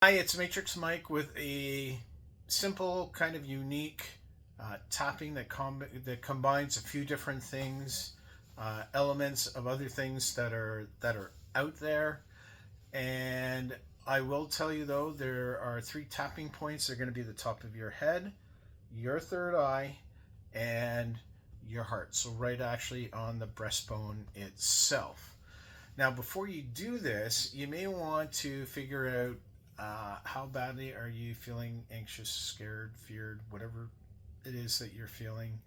Hi, it's Matrix Mike with a simple, kind of unique tapping that combines a few different things, elements of other things that are out there. And I will tell you though, there are three tapping points. They're going to be the top of your head, your third eye, and your heart. So right actually on the breastbone itself. Now, before you do this, you may want to figure out how badly are you feeling anxious, scared, feared, whatever it is that you're feeling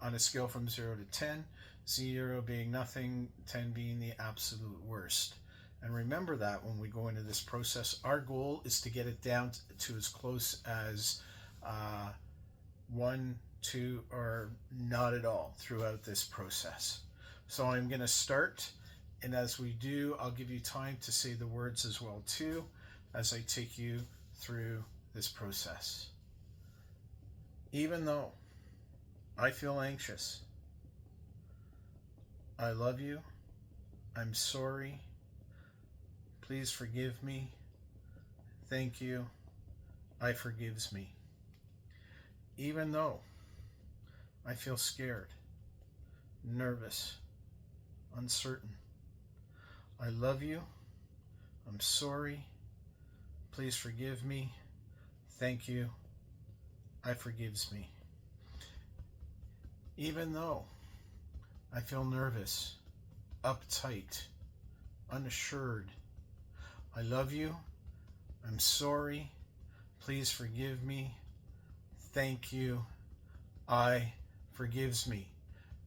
on a scale from 0 to 10, 0 being nothing, 10 being the absolute worst. And remember that when we go into this process, our goal is to get it down to as close as 1, 2, or not at all throughout this process. So I'm going to start, and as we do, I'll give you time to say the words as well too, as I take you through this process. Even though I feel anxious, I love you, I'm sorry, please forgive me, thank you, I forgives me. Even though I feel scared, nervous, uncertain, I love you, I'm sorry, please forgive me, thank you, I forgives me. Even though I feel nervous, uptight, unassured, I love you, I'm sorry, please forgive me, thank you, I forgives me.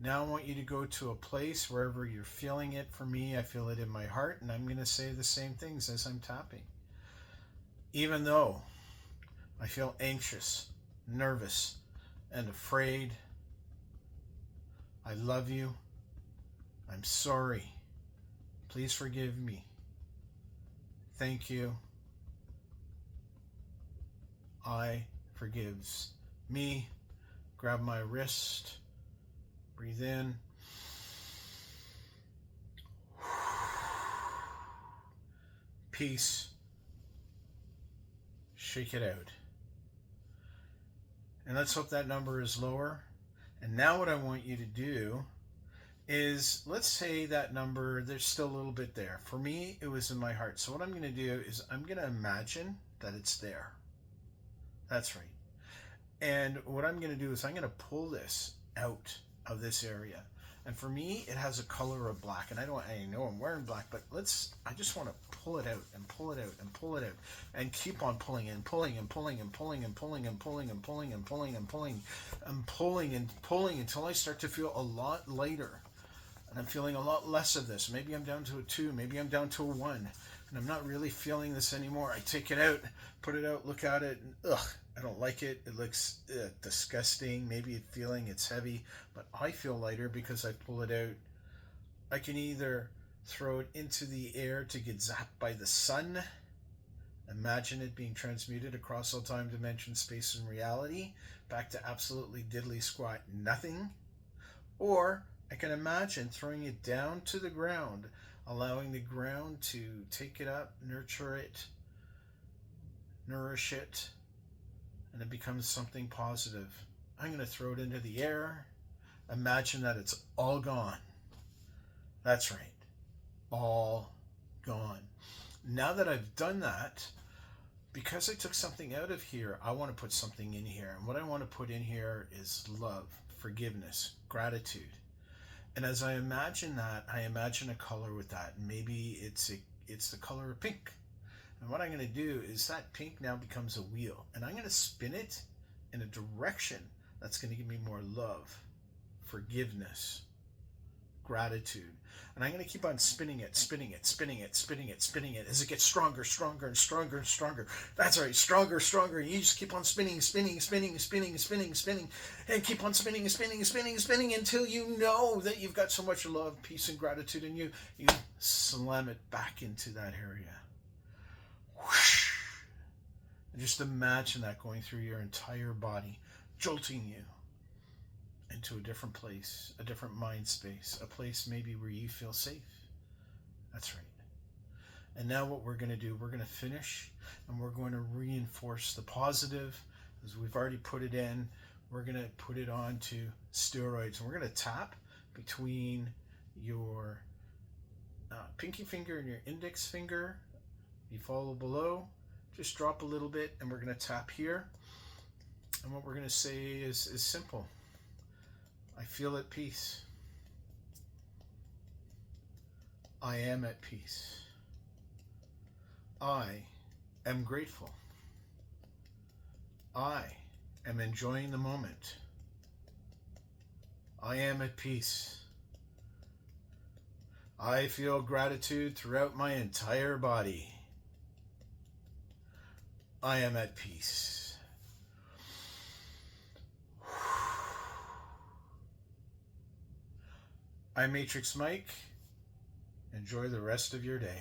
Now I want you to go to a place wherever you're feeling it. For me, I feel it in my heart, and I'm going to say the same things as I'm tapping. Even though I feel anxious, nervous, and afraid, I love you, I'm sorry, please forgive me, thank you, I forgives me. Grab my wrist, breathe in, peace, shake it out. And let's hope that number is lower. And now what I want you to do is, let's say that number, there's still a little bit there. For me, it was in my heart. So what I'm going to do is I'm going to imagine that it's there. That's right. And what I'm going to do is I'm going to pull this out of this area. And for me, it has a color of black. And I know I'm wearing black, but I just want to pull it out and pull it out and pull it out and keep on pulling and pulling and pulling and pulling and pulling and pulling and pulling and pulling and pulling and pulling and pulling until I start to feel a lot lighter. And I'm feeling a lot less of this. Maybe I'm down to a 2, maybe I'm down to a 1. And I'm not really feeling this anymore. I take it out, put it out, look at it, and I don't like it. It looks disgusting. Maybe feeling it's heavy, but I feel lighter because I pull it out. I can either throw it into the air to get zapped by the sun. Imagine it being transmuted across all time, dimension, space, and reality back to absolutely diddly squat nothing. Or I can imagine throwing it down to the ground, allowing the ground to take it up, nurture it, nourish it, and it becomes something positive. I'm going to throw it into the air. Imagine that it's all gone. That's right. All gone. Now that I've done that, because I took something out of here, I want to put something in here. And what I want to put in here is love, forgiveness, gratitude. And as I imagine that, I imagine a color with that. Maybe it's the color of pink. And what I'm going to do is that pink now becomes a wheel. And I'm going to spin it in a direction that's going to give me more love, forgiveness, gratitude. And I'm going to keep on spinning it, spinning it, spinning it, spinning it, spinning it as it gets stronger, stronger, and stronger, and stronger. That's right, stronger, stronger. And you just keep on spinning, spinning, spinning, spinning, spinning, spinning, and keep on spinning, spinning, spinning, spinning until you know that you've got so much love, peace, and gratitude in you. You slam it back into that area. Whoosh. And just imagine that going through your entire body, jolting you into a different place, a different mind space, a place maybe where you feel safe. That's right. And now what we're going to do, we're going to finish and we're going to reinforce the positive. As we've already put it in, we're going to put it onto steroids. And we're going to tap between your pinky finger and your index finger. You follow below, just drop a little bit, and we're going to tap here. And what we're going to say is simple. I feel at peace. I am at peace. I am grateful. I am enjoying the moment. I am at peace. I feel gratitude throughout my entire body. I am at peace. I'm Matrix Mike. Enjoy the rest of your day.